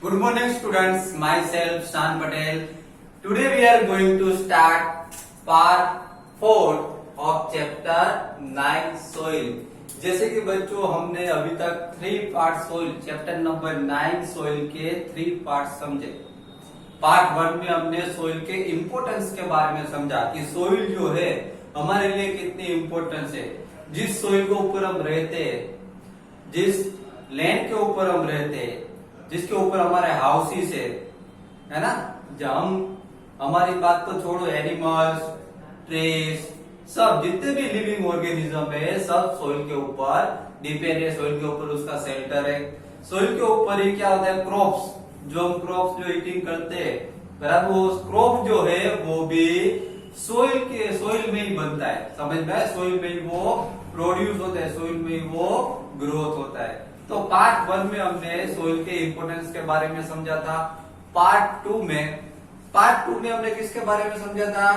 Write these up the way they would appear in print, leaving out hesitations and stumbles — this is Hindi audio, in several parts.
Good morning students, myself Shan Patel. Today we are going to start part 4 of chapter 9 soil. जैसे कि बच्चों हमने अभी तक 3 part soil chapter number 9 soil के 3 पार्ट समझे। पार्ट 1 में हमने सोइल के इम्पोर्टेंस के बारे में समझा कि सोइल जो है हमारे लिए कितनी इम्पोर्टेंस है। जिस सोइल के ऊपर हम रहते हैं, जिस लैंड के ऊपर हम रहते हैं, जिसके ऊपर हमारे हाउसेस है ना, जब हम हमारी बात तो छोड़ो, एनिमल्स, ट्रीज, सब जितने भी लिविंग ऑर्गेनिज्म है सब सोइल के ऊपर डिपेंड है। सोइल के ऊपर उसका शेल्टर है। सोइल के ऊपर ही क्या होता है, क्रॉप्स, जो हम क्रॉप्स जो ईटिंग करते हैं, बराबर, वो क्रॉप जो है वो भी सोइल में ही बनता है। समझ में है? सोइल में ही वो प्रोड्यूस होता है, सोइल में ही वो ग्रोथ होता है। तो पार्ट 1 में हमने सोइल के इंपोर्टेंस के बारे में समझा था। पार्ट 2 में हमने किसके बारे में समझा था?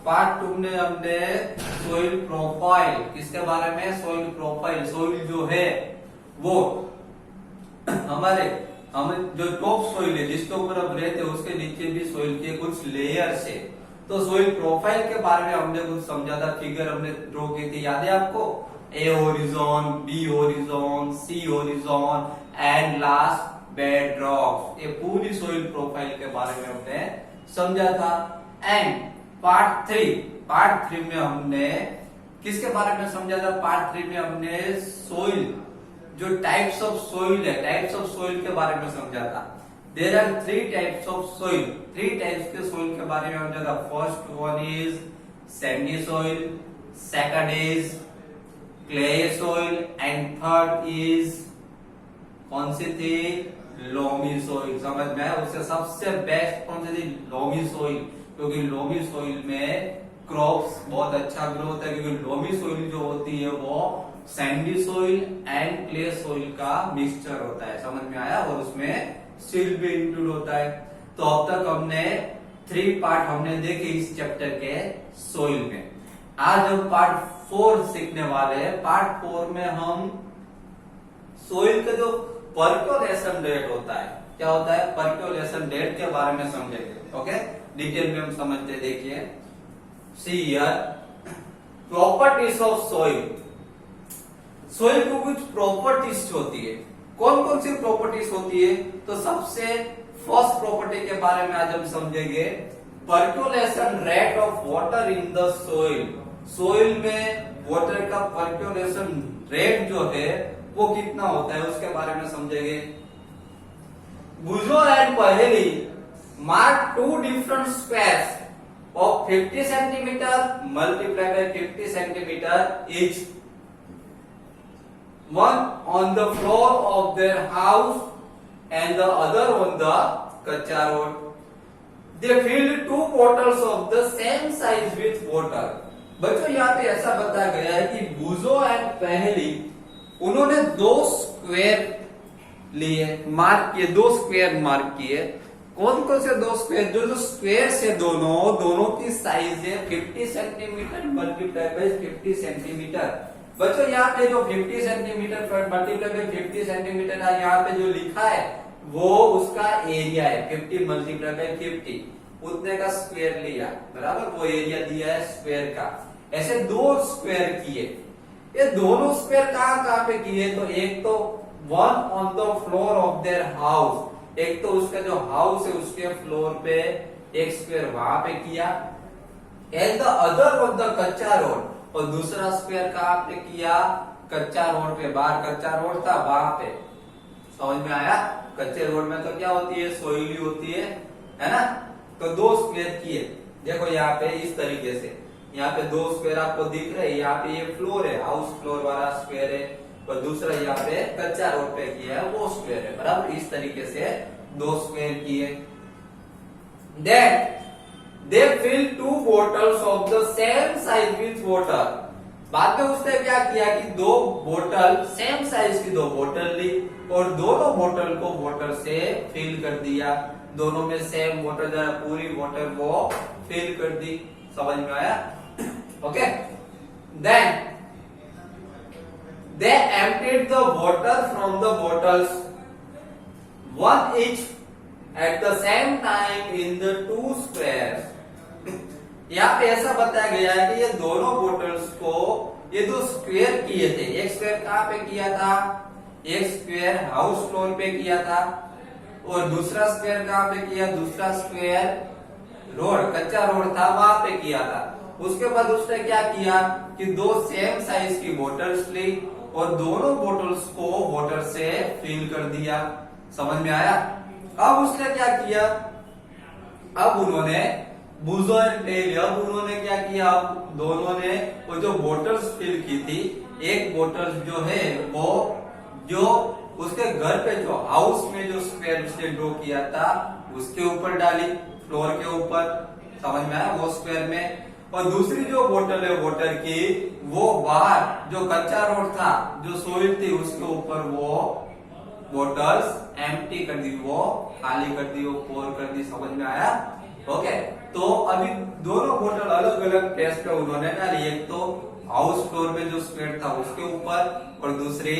पार्ट 2 में हमने सोइल प्रोफाइल, किसके बारे में? Soil profile. सोइल जो है वो हम जो टॉप सोइल है जिसके ऊपर हम रहते हैं उसके नीचे भी सोइल के कुछ लेयर्स है। तो सोइल प्रोफाइल के बारे में हमने कुछ समझा था, फिगर हमने ड्रॉ की थी, याद है आपको? A horizon, B horizon, C horizon and last bedrocks. ये पूरी सोइल प्रोफाइल के बारे में हमने समझा था। एंड पार्ट 3 में हमने किसके बारे में समझा था? पार्ट 3 में हमने सोइल, जो टाइप्स ऑफ सोइल है, टाइप्स ऑफ सोइल के बारे में समझा था। There are 3 types of soil, 3 types के सोइल के बारे में समझा था। First one is sandy soil, second is clay soil and third is कौन सी थी? Loamy soil. समझ में आया? उससे सबसे बेस्ट कौन सी थी? लोमी सोइल, क्योंकि लोमी सोइल में क्रॉप्स बहुत अच्छा ग्रो होता है, क्योंकि लोमी सोइल जो होती है वो Sandy soil and clay soil का मिक्सचर होता है। समझ में आया? और उसमें सील भी इंक्लूड होता है। तो अब तक हमने 3 पार्ट हमने देखे इस चैप्टर के सोइल में। आज हम पार्ट 4 सीखने वाले हैं। पार्ट 4 में हम सोइल का जो पर्कोलेशन रेट होता है, क्या होता है? पर्कोलेशन रेट के बारे में समझेंगे। ओके, डिटेल में हम समझते। देखिए, see here properties of soil. Soil को कुछ प्रॉपर्टीज होती है। कौन कौन सी प्रॉपर्टीज होती है? तो सबसे फर्स्ट प्रॉपर्टी के बारे में आज हम समझेंगे, percolation rate of water in the soil. Soil में वाटर का पर्कोलेशन रेट जो है वो कितना होता है उसके बारे में समझेंगे। बुजो एंड पहेली mark 2 different squares of 50 centimeter multiplied by 50 centimeter each, one on the floor of their house and the other on the kacha road. They filled 2 bottles of the same size with water. बच्चों यहाँ पे ऐसा बताया गया है कि बुजो एंड पहेली उन्होंने 2 स्क्वायर लिए, मार्क किए, 2 स्क्वायर मार्क किए। कौन कौन से 2 स्क्वायर? जो स्क्वायर से दोनों की साइज है 50 सेंटीमीटर मल्टीप्लाई बाय 50 सेंटीमीटर। बच्चों यहाँ पे जो 50 सेंटीमीटर मल्टीप्लाई बाय 50 सेंटीमीटर है, यहाँ पे जो लिखा है वो उसका एरिया है। 50 मल्टीप्लाई बाय 50 उतने का स्क्वायर लिया, बराबर, वो एरिया दिया है स्क्वायर का। ऐसे 2 स्क्वायर किए। ये दोनों स्क्वायर कहाँ पे किए? तो एक तो one on the floor of their house, एक तो उसका जो हाउस है उसके फ्लोर पे एक स्क्वायर वहां पे किया, and the other on the kachcha road, और दूसरा स्क्वायर कहाँ पे किया? कच्चा रोड पे। बाहर कच्चा रोड था वहां पे। समझ में आया? कच्चे रोड में तो क्या होती है? सोइल ही होती है ना? तो 2 स्क्वायर किए। देखो यहाँ पे इस तरीके से, यहाँ पे 2 स्क्वायर आपको दिख रहे हैं। यहाँ पे ये फ्लोर है, हाउस फ्लोर वाला स्क्वायर है, और दूसरा यहाँ पे कच्चा रोड पे किया है वो स्क्वायर है, बराबर। इस तरीके से 2 स्क्वायर किए। Then they fill 2 bottles of the same size with water. बाद में उसने क्या किया कि 2 बोतल, सेम साइज की 2 बोतल ली और दोनों बोतल को वाटर से फिल कर दिया। दोनों में सेम वाटर, पूरी वाटर वो फिल कर दी। समझ में आया? Okay, then They emptied the water from the bottles, one each at the same time in the two square. यहाँ पे ऐसा बताया गया है कि ये दोनों बोटल्स को ये दो स्क्वायर किए थे। एक स्क्वायर कहाँ पे किया था? एक स्क्वायर हाउस फ्लोर पे किया था और दूसरा स्क्वायर कहाँ पे किया? दूसरा स्क्वायर रोड, कच्चा रोड था वहां पे किया था। उसके बाद उसने क्या किया कि दो सेम साइज की बोटल्स ली और दोनों बोटल्स को वाटर से फिल कर दिया। समझ में आया? अब उसने क्या किया? अब उन्होंने अब उन्होंने क्या किया? अब दोनों ने वो जो बोटल्स फिल की थी, एक बोतल जो है वो जो उसके घर पे जो हाउस में जो स्क्वायर उसने ड्रॉ किया था उसके ऊपर डाली, फ्लोर के ऊपर। समझ में आया? वो स्क्वायर में। और दूसरी जो बोतल है वाटर की, वो बाहर जो कच्चा रोड था, जो सोइल थी, उसके ऊपर वो बोटल्स एम्प्टी कर दी, वो खाली कर दी, वो पोर कर दी। समझ में आया? ओके। तो अभी दोनों बोतल अलग अलग प्लेस पे उन्होंने डाली। एक तो हाउस फ्लोर में जो स्क्वायर था उसके ऊपर और दूसरी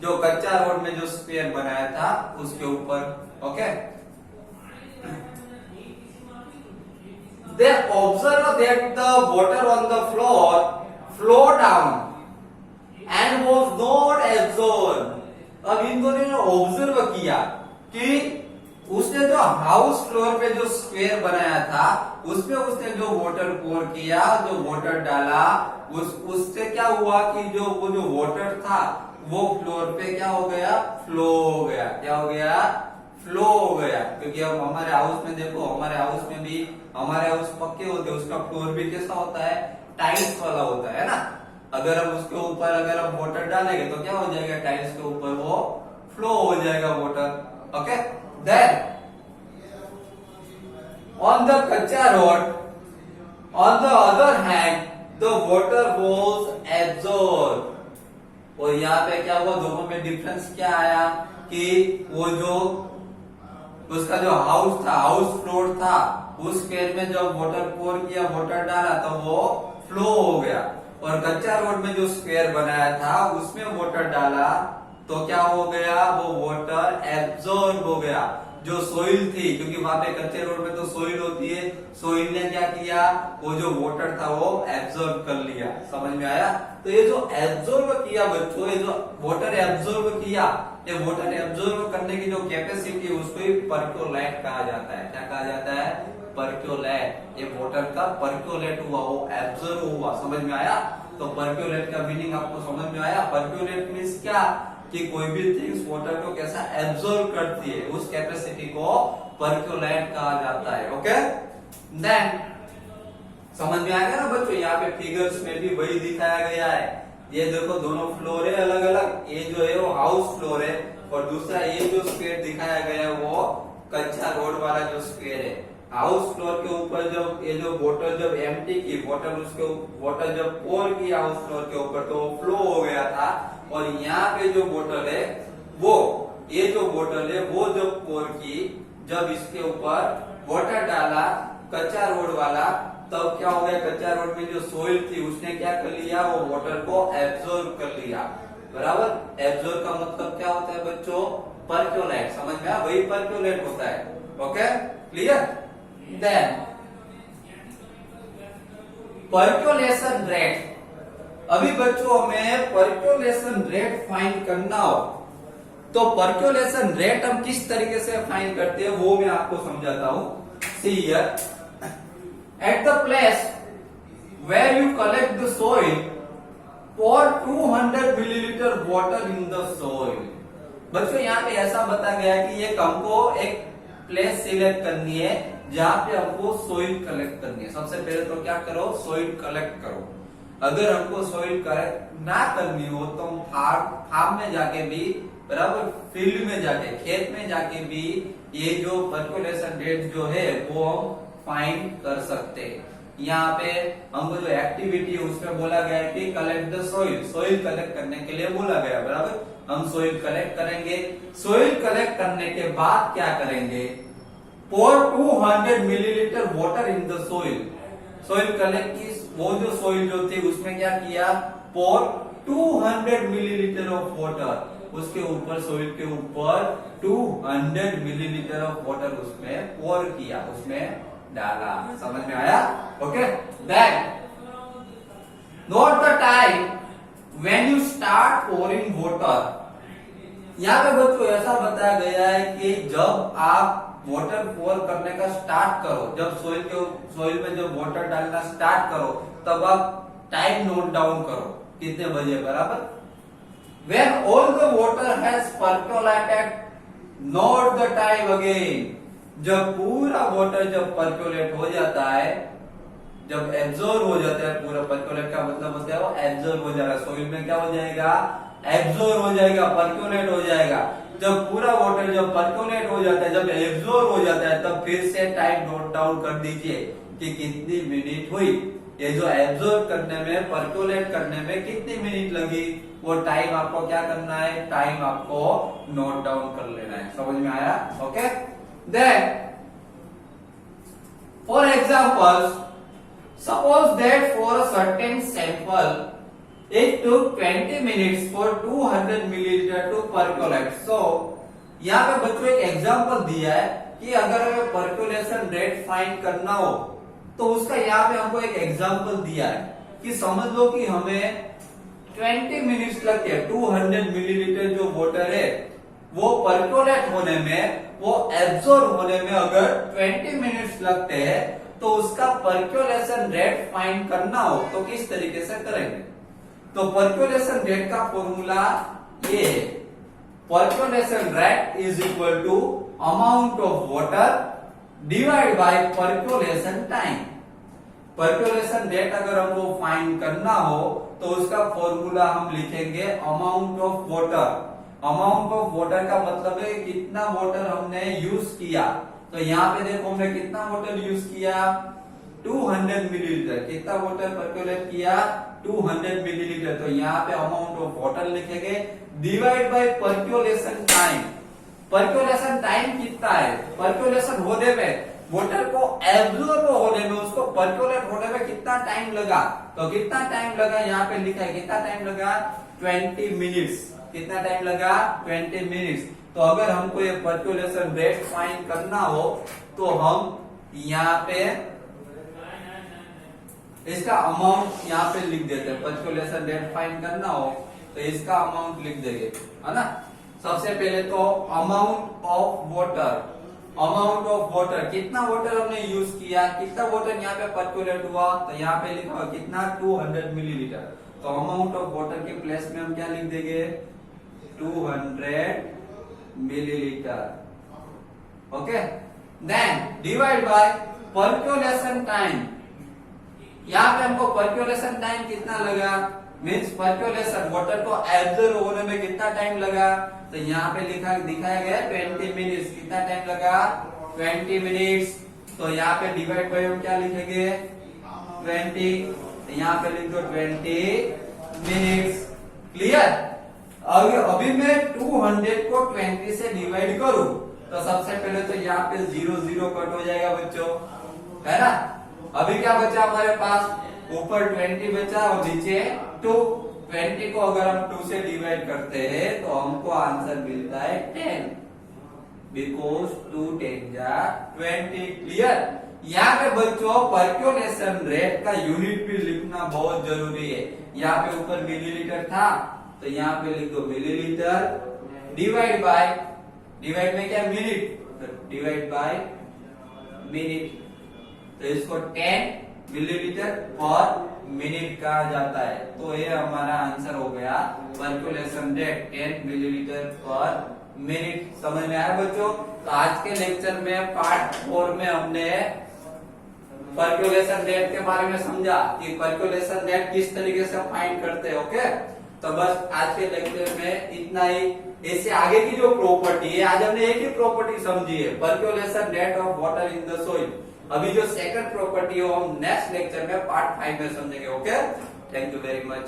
जो कच्चा रोड में जो स्क्वायर बनाया था उसके ऊपर। Okay. They observed that the water on the floor flowed down and was not absorbed. अब इन दोनों ने ऑब्जर्व किया कि उसने जो हाउस फ्लोर पे जो स्क्वायर बनाया था उसमें उसने जो वाटर पोर किया, जो वाटर डाला, उससे क्या हुआ कि जो वो जो वाटर था वो फ्लोर पे क्या हो गया? फ्लो हो गया। क्या हो गया? फ्लो हो गया। क्योंकि अब हमारे हाउस में देखो, हमारे हाउस में भी हमारे हाउस पक्के होते हैं, उसका फ्लोर भी कैसा होता है? टाइल्स वाला होता है ना। अगर हम उसके ऊपर अगर हम वाटर डालेंगे तो क्या हो जाएगा? टाइल्स के ऊपर वो फ्लो हो जाएगा water. Okay. Then on the kachcha road on the other hand the water was absorb. और यहाँ पे क्या हुआ? दोनों में डिफरेंस क्या आया कि वो जो उसका जो हाउस था, हाउस फ्लोर था, उस स्क्वायर में जब वाटर पोर किया, वाटर डाला तो वो फ्लो हो गया। और कच्चा रोड में जो स्क्वायर बनाया था उसमें वाटर डाला तो क्या हो गया? वो वाटर एब्सॉर्ब हो गया। जो सोइल थी, क्योंकि वहां पे कच्चे रोड में तो सोइल होती है, सोइल ने क्या किया? वो जो वाटर था वो एब्सॉर्ब कर लिया। समझ में आया? तो ये जो एब्सॉर्ब किया बच्चों, ये जो वाटर एब्सॉर्ब किया, ये वाटर एब्सॉर्ब करने की जो कैपेसिटी है उसको ही परक्योलेट कहा जाता है। क्या कहा जाता है? परक्योलेट। ये वाटर का परक्योलेट हुआ, वो एब्सॉर्ब हुआ। समझ में आया? तो परक्योलेट का मीनिंग आपको समझ में आया? परक्योलेट मीन्स क्या? कि कोई भी थिंग्स वाटर को कैसा एब्सॉर्ब करती है, उस कैपेसिटी को परक्योलेट कहा जाता है। ओके। देन समझ में आ गया ना बच्चों? यहाँ पे फिगर्स में भी वही दिखाया गया है। ये देखो दोनों फ्लोर है अलग अलग। ये जो है वो हाउस फ्लोर है और दूसरा ये जो स्क्वायर दिखाया गया है वो कच्चा रोड वाला जो स्क्वायर है। हाउस फ्लोर के ऊपर जब ये जो बोतल जब एम्प्टी की, बोतल जब पोर की हाउस फ्लोर के ऊपर तो वो फ्लो हो गया था। और यहाँ पे जो बोतल है वो, ये जो बोतल है वो जब पोर की, जब इसके ऊपर वाटर डाला कच्चा रोड वाला, तब क्या हो गया? कच्चा रोड में जो सोइल थी उसने क्या कर लिया? वो वाटर को एब्सॉर्ब कर लिया। बराबर। एब्सॉर्ब का मतलब क्या होता है बच्चों? परक्योलेट। समझ में आया? वही परक्योलेट होता है। Okay. Clear? Then percolation rate. अभी बच्चों हमें परक्योलेशन रेट फाइंड करना हो तो परक्योलेशन रेट हम किस तरीके से फाइंड करते हैं वो मैं आपको समझाता हूं। See here, at the place where you collect the soil, pour 200 millilitre water in the soil. बच्चों यहाँ पे ऐसा बताया गया है कि ये हमको एक प्लेस सिलेक्ट करनी है जहां पे हमको सोइल कलेक्ट करनी है। सबसे पहले तो क्या करो? सोइल कलेक्ट करो। अगर हमको सोइल कलेक्ट ना करनी हो तो हम फार्म में जाके भी, बराबर, फील्ड में जाके, खेत में जाके भी ये जो परक्योलेशन रेट जो है वो हम फाइंड कर सकते हैं। यहाँ पे हमको जो एक्टिविटी है उसमें बोला गया है कि collect the soil. Soil collect करने के लिए बोला गया, बराबर। हम सोइल कलेक्ट करेंगे। सोइल कलेक्ट करने के बाद क्या करेंगे? pour 200 millilitre water in the soil. Soil collect की, वो जो सोइल जो थी उसमें क्या किया? pour 200 millilitre of water. उसके ऊपर सोइल के ऊपर 200 मिलीलीटर ऑफ वाटर उसमें पोर किया, उसमें डाला। समझ में आया? Okay, then note the time when you start pouring water. यहाँ पे बच्चों ऐसा बताया गया है कि जब आप वाटर पोर करने का स्टार्ट करो, जब सोइल में जब वाटर डालना स्टार्ट करो, तब आप टाइम नोट डाउन करो, कितने बजे, बराबर। When all the water has percolated, note the time again। जब पूरा वाटर जब परकोलेट हो जाता है, जब एब्जॉर्ब हो जाता है, पूरा परकोलेट का मतलब होता है वो एब्जॉर्ब हो जाएगा, सोइल में क्या हो जाएगा, एब्जॉर्ब हो जाएगा, परकोलेट हो जाएगा। जब पूरा वाटर जब परकोलेट हो जाता है, जब एब्जॉर्ब हो जाता है, तब फिर से टाइम नोट डाउन कर दीजिए कि कितनी मिनट हुई। ये जो एब्जॉर्ब करने में, परकोलेट करने में कितनी मिनट लगी, वो टाइम आपको क्या करना है, टाइम आपको नोट डाउन कर लेना है। समझ में आया? Okay, then for example, suppose that for a certain sample it took 20 minutes for 200 milliliter to percolate। so यहाँ पे बच्चों एक एग्जांपल दिया है कि अगर हमें परकोलेशन रेट फाइंड करना हो, तो उसका यहाँ पे हमको एक एग्जांपल दिया है कि समझ लो कि हमें 20 मिनट्स लगते हैं, 200 मिलीलीटर जो वाटर है वो परकोलेट होने में, वो एब्जॉर्ब होने में अगर 20 मिनट्स लगते हैं, तो उसका परकोलेशन रेट फाइंड करना हो तो किस तरीके से करेंगे। तो परकोलेशन रेट का फॉर्मूला ये है, percolation rate is equal to amount of water divide by percolation time. Percolation rate अगर हमको फाइंड करना हो तो उसका फॉर्मूला हम लिखेंगे amount of water. Amount of water का मतलब है कितना वाटर हमने यूज किया। तो यहाँ पे देखो हमने कितना वाटर यूज किया, 200 मिलीलीटर। कितना वाटर परकोलेट किया, 200 मिलीलीटर। तो यहाँ पे अमाउंट ऑफ वाटर लिखेंगे divide by percolation time. Percolation time कितना है, परकोलेशन होने में, वाटर को एब्जॉर्ब होने में, उसको परकोलेट होने में कितना टाइम लगा। तो कितना टाइम लगा यहाँ पे लिखा है, कितना टाइम लगा, 20 मिनट्स। कितना टाइम लगा, 20 मिनट्स। तो अगर हमको ये परकोलेशन रेट फाइंड करना हो तो हम यहाँ पे इसका अमाउंट यहाँ पे लिख देते हैं। परकोलेशन रेट फाइंड करना हो तो इसका अमाउंट लिख देंगे, है ना। सबसे पहले तो amount of water, amount of water, कितना वाटर हमने यूज किया, कितना वाटर यहाँ पे परकोलेट हुआ, तो यहाँ पे लिखा हुआ कितना, 200 मिलीलीटर। तो अमाउंट ऑफ वाटर के प्लेस में हम क्या लिख देंगे, 200 millilitre. Okay, then divide by percolation time. यहाँ पे हमको परकोलेशन टाइम कितना लगा, मीन्स परकोलेशन वाटर को एब्जॉर्ब होने में कितना टाइम लगा। तो यहाँ पे दिखाया गया 20 मिनट्स। कितना टाइम लगा, 20 मिनट्स। तो यहाँ पे डिवाइड बाय हम क्या लिखेंगे, 20। तो यहाँ पे लिख दो 20 मिनट्स। क्लियर। अभी मैं 200 को 20 से डिवाइड करूं तो सबसे पहले तो यहाँ पे 0 0 कट हो जाएगा बच्चों, है ना। अभी क्या बचा हमारे पास, ऊपर 20 बचा और नीचे 2। 20 को अगर हम 2 से डिवाइड करते हैं तो हमको आंसर मिलता है 10, बिकॉज 2 10 जा 20। क्लियर। यहाँ पे बच्चों परकोलेशन रेट का यूनिट भी लिखना बहुत जरूरी है। यहाँ पे ऊपर मिलीलीटर था तो यहाँ पे लिख दो मिलीलीटर डिवाइड बाय, डिवाइड में क्या मिनट, तो डिवाइड बाय मिनट। तो इसको 10 मिलीलीटर पर मिनट कहा जाता है। तो ये हमारा आंसर हो गया परकोलेशन रेट 10 मिलीलीटर पर मिनट। समझ में आया बच्चों। तो आज के लेक्चर में पार्ट 4 में हमने परकोलेशन रेट के बारे में समझा कि परकोलेशन रेट किस तरीके से फाइंड करते हैं। ओके, तो बस आज के लेक्चर में इतना ही। इससे आगे की जो प्रॉपर्टी है, आज हमने एक ही प्रॉपर्टी समझी है, percolation rate of water in the soil. अभी जो सेकंड प्रॉपर्टी है वो हम नेक्स्ट लेक्चर में पार्ट 5 में समझेंगे। Okay, thank you very much.